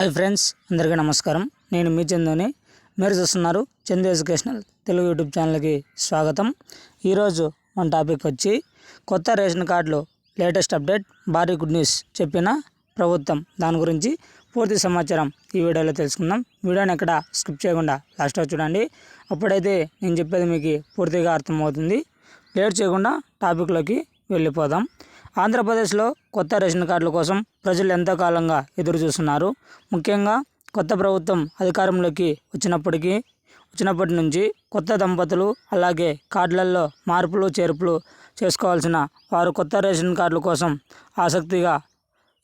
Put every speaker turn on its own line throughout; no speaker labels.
Hi friends, అందరికీ నమస్కారం. నేను మీ చందుని. మీరు చూస్తున్నారు చందు ఎడ్యుకేషనల్ తెలుగు యూట్యూబ్ ఛానల్కి స్వాగతం. ఈరోజు మన టాపిక్ వచ్చి కొత్త రేషన్ కార్డులు లేటెస్ట్ అప్డేట్, భారీ గుడ్ న్యూస్ చెప్పిన ప్రభుత్వం. దాని గురించి పూర్తి సమాచారం ఈ వీడియోలో తెలుసుకుందాం. వీడియోని ఎక్కడ స్కిప్ చేయకుండా లాస్ట్ వరకు చూడండి. అప్పుడైతే నేను చెప్పేది మీకు పూర్తిగా అర్థమవుతుంది. లేట్ చేయకుండా టాపిక్లోకి వెళ్ళిపోదాం. ఆంధ్రప్రదేశ్లో కొత్త రేషన్ కార్డుల కోసం ప్రజలు ఎంతో కాలంగా ఎదురు చూస్తున్నారు. ముఖ్యంగా కొత్త ప్రభుత్వం అధికారంలోకి వచ్చినప్పటి నుంచి కొత్త దంపతులు అలాగే కార్డులలో మార్పులు చేర్పులు చేసుకోవాల్సిన వారు కొత్త రేషన్ కార్డుల కోసం ఆసక్తిగా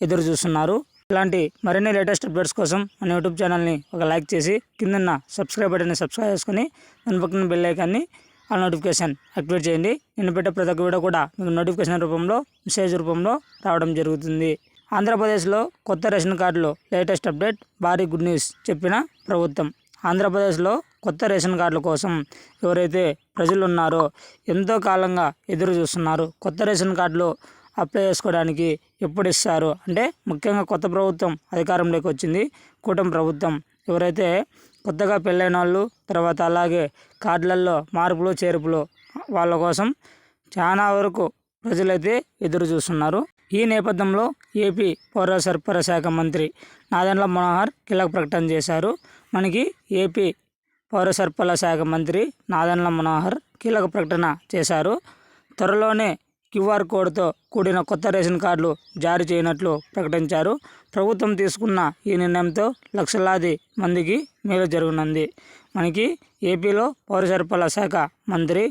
ఎదురు చూస్తున్నారు. ఇలాంటి మరిన్ని లేటెస్ట్ అప్డేట్స్ కోసం మన యూట్యూబ్ ఛానల్ని ఒక లైక్ చేసి కిందన్న సబ్స్క్రైబ్ బటన్ని సబ్స్క్రైబ్ చేసుకొని దాని పక్కన బెల్ ఐకాన్ని ఆ నోటిఫికేషన్ యాక్టివేట్ చేయండి. నేను పెట్టే ప్రతి ఒక్క వీడియో కూడా మీకు నోటిఫికేషన్ రూపంలో, మెసేజ్ రూపంలో రావడం జరుగుతుంది. ఆంధ్రప్రదేశ్లో కొత్త రేషన్ కార్డులో లేటెస్ట్ అప్డేట్, భారీ గుడ్ న్యూస్ చెప్పిన ప్రభుత్వం. ఆంధ్రప్రదేశ్లో కొత్త రేషన్ కార్డుల కోసం ఎవరైతే ప్రజలు ఉన్నారో ఎంతో కాలంగా ఎదురు చూస్తున్నారు. కొత్త రేషన్ కార్డులు అప్లై చేసుకోవడానికి ఎప్పుడు ఇస్తారు అంటే, ముఖ్యంగా కొత్త ప్రభుత్వం అధికారంలోకి వచ్చింది, కూటమి ప్రభుత్వం. ఎవరైతే కొత్తగా పెళ్ళైన వాళ్ళు, తర్వాత అలాగే కార్డులలో మార్పులు చేర్పులు వాళ్ళ కోసం చాలా వరకు ప్రజలైతే ఎదురు చూస్తున్నారు. ఈ నేపథ్యంలో ఏపీ పౌర సరఫరా శాఖ మంత్రి నాదెండ్ల మనోహర్ కీలక ప్రకటన చేశారు. మనకి ఏపీ పౌర సరఫరా శాఖ మంత్రి నాదెండ్ల మనోహర్ కీలక ప్రకటన చేశారు. త్వరలోనే క్యూఆర్ కోడ్తో కూడిన కొత్త రేషన్ కార్డులు జారీ చేయనట్లు ప్రకటించారు. ప్రభుత్వం తీసుకున్న ఈ నిర్ణయంతో లక్షలాది మందికి మేలు జరగనుంది. మనకి ఏపీలో పౌర సరఫరాల శాఖ మంత్రి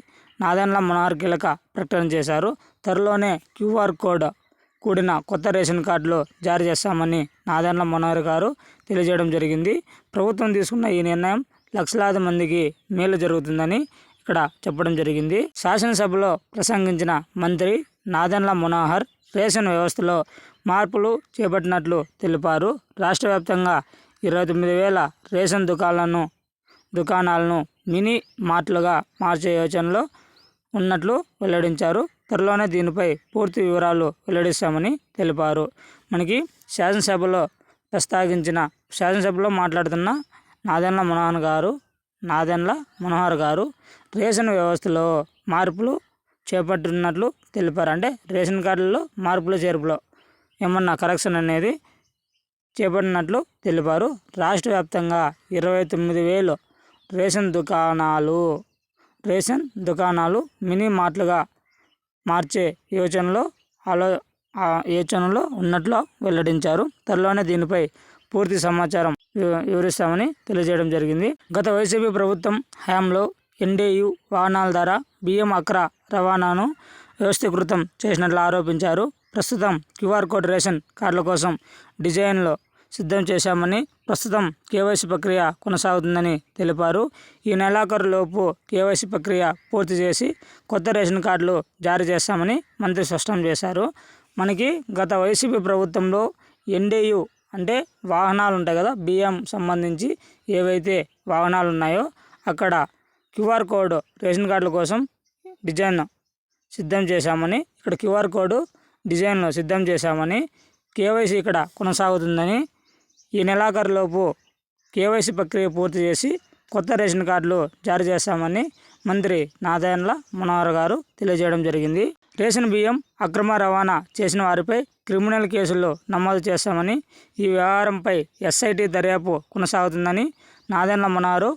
నాదెండ్ల మనోహర్ కీలక ప్రకటన చేశారు. త్వరలోనే క్యూఆర్ కోడ్ కూడిన కొత్త రేషన్ కార్డులు జారీ చేస్తామని నాదెండ్ల మనోహర్ గారు తెలియజేయడం జరిగింది. ప్రభుత్వం తీసుకున్న ఈ నిర్ణయం లక్షలాది మందికి మేలు జరుగుతుందని ఇక్కడ చెప్పడం జరిగింది. శాసనసభలో ప్రసంగించిన మంత్రి నాదెండ్ల మనోహర్ రేషన్ వ్యవస్థలో మార్పులు చేపట్టినట్లు తెలిపారు. రాష్ట్ర వ్యాప్తంగా 29,000 రేషన్ దుకాణాలను మినీ మార్ట్లుగా మార్చే యోచనలో ఉన్నట్లు వెల్లడించారు. త్వరలోనే దీనిపై పూర్తి వివరాలు వెల్లడిస్తామని తెలిపారు. మనకి శాసనసభలో మాట్లాడుతున్న నాదెండ్ల మనోహర్ గారు రేషన్ వ్యవస్థలో మార్పులు చేపట్టినట్లు తెలిపారు. అంటే రేషన్ కార్డులలో మార్పులు చేర్పులు ఏమన్నా కరెక్షన్ అనేది చేపట్టినట్లు తెలిపారు. రాష్ట్ర వ్యాప్తంగా 29,000 రేషన్ దుకాణాలు మినీ మార్ట్లుగా మార్చే యోచనలో ఉన్నట్లు వెల్లడించారు. త్వరలోనే దీనిపై పూర్తి సమాచారం వివరిస్తామని తెలియజేయడం జరిగింది. గత వైసీపీ ప్రభుత్వం హయాంలో ఎన్డీయూ వాహనాల ద్వారా బియ్యం అక్రమ రవాణాను వ్యవస్థీకృతం చేసినట్లు ఆరోపించారు. ప్రస్తుతం క్యూఆర్ కోడ్ రేషన్ కార్డుల కోసం డిజైన్లు సిద్ధం చేశామని, ప్రస్తుతం కేవైసీ ప్రక్రియ కొనసాగుతుందని తెలిపారు. ఈ నెలాఖరులోపు కేవైసీ ప్రక్రియ పూర్తి చేసి కొత్త రేషన్ కార్డులు జారీ చేస్తామని మంత్రి స్పష్టం చేశారు. మనకి గత వైసీపీ ప్రభుత్వంలో ఎన్డీయూ అంటే వాహనాలు ఉంటాయి కదా, బియ్యం సంబంధించి ఏవైతే వాహనాలు ఉన్నాయో అక్కడ క్యూఆర్ కోడ్ రేషన్ కార్డుల కోసం డిజైన్ సిద్ధం చేశామని, ఇక్కడ క్యూఆర్ కోడ్ డిజైన్లు సిద్ధం చేశామని, కేవైసీ ఇక్కడ కొనసాగుతుందని, ఈ నెలాఖరులోపు కేవైసీ ప్రక్రియ పూర్తి చేసి కొత్త రేషన్ కార్డులు జారీ చేస్తామని మంత్రి నాదెండ్ల మనోహర్ గారు తెలియజేయడం జరిగింది. రేషన్ బియ్యం అక్రమ రవాణా చేసిన వారిపై క్రిమినల్ కేసులు నమోదు చేస్తామని, ఈ వ్యవహారంపై ఎస్ఐటీ దర్యాప్తు కొనసాగుతుందని నాదెండ్ల మనోహర్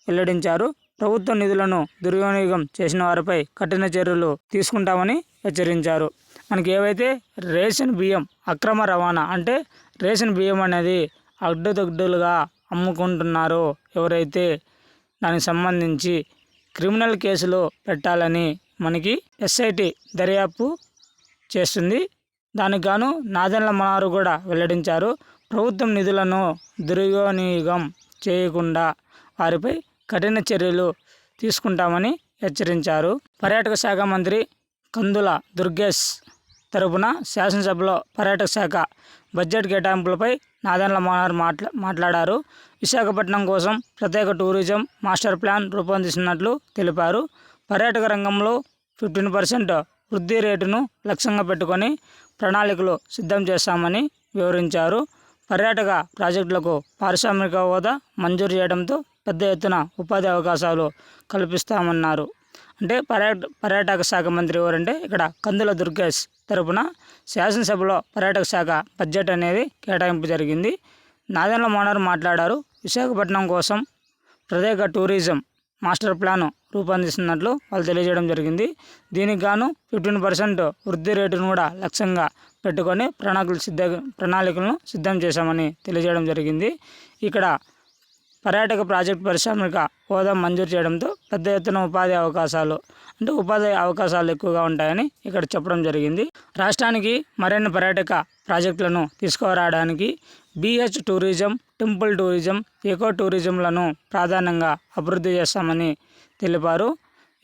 వెల్లడించారు. ప్రభుత్వ నిధులను దుర్వినియోగం చేసిన వారిపై కఠిన చర్యలు తీసుకుంటామని హెచ్చరించారు. మనకి ఏవైతే రేషన్ బియ్యం అక్రమ రవాణా అంటే రేషన్ బియ్యం అనేది అడ్డుదొడ్డులుగా అమ్ముకుంటున్నారో ఎవరైతే దానికి సంబంధించి క్రిమినల్ కేసులు పెట్టాలని మనకి ఎస్ఐటీ దర్యాప్తు చేస్తుంది. దానికి గాను నాదెండ్ల మనోహర్ కూడా వెల్లడించారు. ప్రభుత్వం నిధులను దుర్వినియోగం చేయకుండా వారిపై కఠిన చర్యలు తీసుకుంటామని హెచ్చరించారు. పర్యాటక శాఖ మంత్రి కందుల దుర్గేష్ తరపున శాసనసభలో పర్యాటక శాఖ బడ్జెట్ కేటాయింపులపై నాదెండ్ల మనోహర్ మాట్లాడారు. విశాఖపట్నం కోసం ప్రత్యేక టూరిజం మాస్టర్ ప్లాన్ రూపొందిస్తున్నట్లు తెలిపారు. పర్యాటక రంగంలో 15% వృద్ధి రేటును లక్ష్యంగా పెట్టుకొని ప్రణాళికలు సిద్ధం చేస్తామని వివరించారు. పర్యాటక ప్రాజెక్టులకు పారిశ్రామిక హోదా మంజూరు చేయడంతో పెద్ద ఎత్తున ఉపాధి అవకాశాలు కల్పిస్తామన్నారు. అంటే పర్యాటక శాఖ మంత్రి ఎవరంటే ఇక్కడ కందుల దుర్గేష్ తరపున శాసనసభలో పర్యాటక శాఖ బడ్జెట్ అనేది కేటాయింపు జరిగింది. నాదెండ్ల మనోహర్ మాట్లాడారు. విశాఖపట్నం కోసం ప్రత్యేక టూరిజం మాస్టర్ ప్లాన్ రూపొందిస్తున్నట్లు వాళ్ళు తెలియజేయడం జరిగింది. దీనికి గాను 15% వృద్ధి రేటును కూడా లక్ష్యంగా పెట్టుకొని ప్రణాళికలను సిద్ధం చేశామని తెలియజేయడం జరిగింది. ఇక్కడ పర్యాటక ప్రాజెక్టు పారిశ్రామిక హోదా మంజూరు చేయడంతో పెద్ద ఎత్తున ఉపాధి అవకాశాలు ఎక్కువగా ఉంటాయని ఇక్కడ చెప్పడం జరిగింది. రాష్ట్రానికి మరిన్ని పర్యాటక ప్రాజెక్టులను తీసుకురావడానికి beach tourism, temple tourism, eco టూరిజంలను ప్రాధాన్యంగా అభివృద్ధి చేస్తామని తెలిపారు.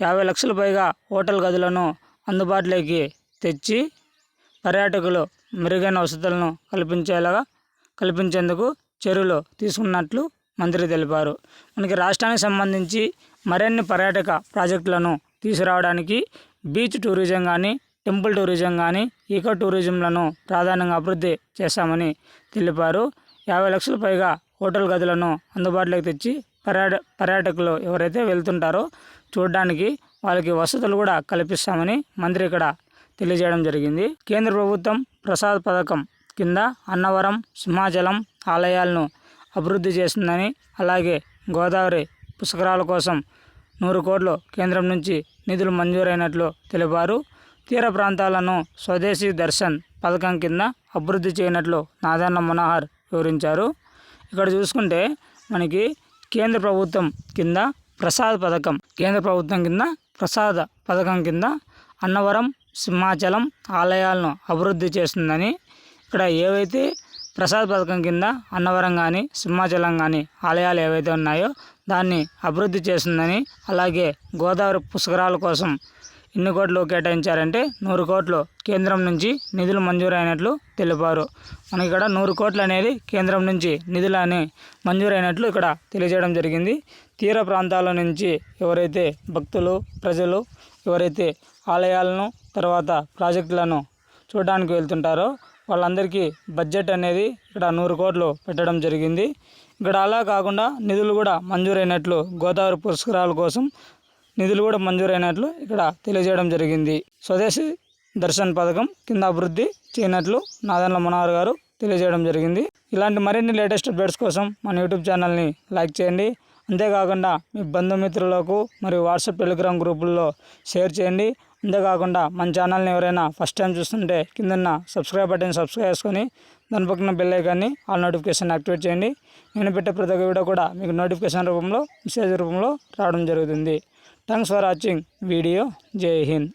50 లక్షల పైగా హోటల్ గదులను అందుబాటులోకి తెచ్చి పర్యాటకులు మెరుగైన వసతులను కల్పించేందుకు చర్యలు తీసుకున్నట్లు మంత్రి తెలిపారు. మనకి రాష్ట్రానికి సంబంధించి మరిన్ని పర్యాటక ప్రాజెక్టులను తీసుకురావడానికి బీచ్ టూరిజం కానీ, టెంపుల్ టూరిజం కానీ, ఈకో టూరిజంలను ప్రాధాన్యంగా అభివృద్ధి చేశామని తెలిపారు. 50 లక్షల పైగా హోటల్ గదులను అందుబాటులోకి తెచ్చి పర్యాటకులు ఎవరైతే వెళ్తుంటారో చూడడానికి వాళ్ళకి వసతులు కూడా కల్పిస్తామని మంత్రి ఇక్కడ తెలియజేయడం జరిగింది. కేంద్ర ప్రభుత్వం ప్రసాద్ పథకం కింద అన్నవరం, సింహాచలం ఆలయాలను అభివృద్ధి చేస్తుందని, అలాగే గోదావరి పుష్కరాల కోసం 100 కోట్లు కేంద్రం నుంచి నిధులు మంజూరైనట్లు తెలిపారు. తీర ప్రాంతాలను స్వదేశీ దర్శన్ పథకం కింద అభివృద్ధి చేయనట్లు నాదెండ్ల మనోహర్ వివరించారు. ఇక్కడ చూసుకుంటే మనకి కేంద్ర ప్రభుత్వం కింద ప్రసాద్ పథకం కింద అన్నవరం, సింహాచలం ఆలయాలను అభివృద్ధి చేస్తుందని, ఇక్కడ ఏవైతే ప్రసాద్ పథకం కింద అన్నవరం కానీ, సింహాచలం కానీ ఆలయాలు ఏవైతే ఉన్నాయో దాన్ని అభివృద్ధి చేస్తుందని, అలాగే గోదావరి పుష్కరాల కోసం ఎన్ని కోట్లు కేటాయించారంటే 100 కోట్లు కేంద్రం నుంచి నిధులు మంజూరైనట్లు తెలిపారు. మనకి ఇక్కడ 100 కోట్లు అనేది కేంద్రం నుంచి నిధులని మంజూరైనట్లు ఇక్కడ తెలియజేయడం జరిగింది. తీర ప్రాంతాల నుంచి ఎవరైతే భక్తులు, ప్రజలు ఎవరైతే ఆలయాలను తర్వాత ప్రాజెక్టులను చూడడానికి వెళ్తుంటారో వాళ్ళందరికీ బడ్జెట్ అనేది ఇక్కడ 100 కోట్లు పెట్టడం జరిగింది. ఇక్కడ అలా కాకుండా నిధులు కూడా మంజూరైనట్లు, గోదావరి పుష్కరాల కోసం నిధులు కూడా మంజూరైనట్లు ఇక్కడ తెలియజేయడం జరిగింది. స్వదేశీ దర్శన్ పథకం కింద అభివృద్ధి చేయనట్లు నాదెండ్ల మనోహర్ గారు తెలియజేయడం జరిగింది. ఇలాంటి మరిన్ని లేటెస్ట్ అప్డేట్స్ కోసం మన యూట్యూబ్ ఛానల్ని లైక్ చేయండి. అంతేకాకుండా మీ బంధుమిత్రులకు మరియు వాట్సాప్, టెలిగ్రామ్ గ్రూపుల్లో షేర్ చేయండి. అంతేకాకుండా మన ఛానల్ని ఎవరైనా ఫస్ట్ టైం చూస్తుంటే కిందన్న సబ్స్క్రైబ్ బటన్ సబ్స్క్రైబ్ చేసుకొని దాని పక్కన బెల్ ఐకాన్ని ఆల్ నోటిఫికేషన్ యాక్టివేట్ చేయండి. నేను పెట్టే ప్రతి ఒక్క వీడియో కూడా మీకు నోటిఫికేషన్ రూపంలో, మెసేజ్ రూపంలో రావడం జరుగుతుంది. Thanks for watching video. జై హింద్.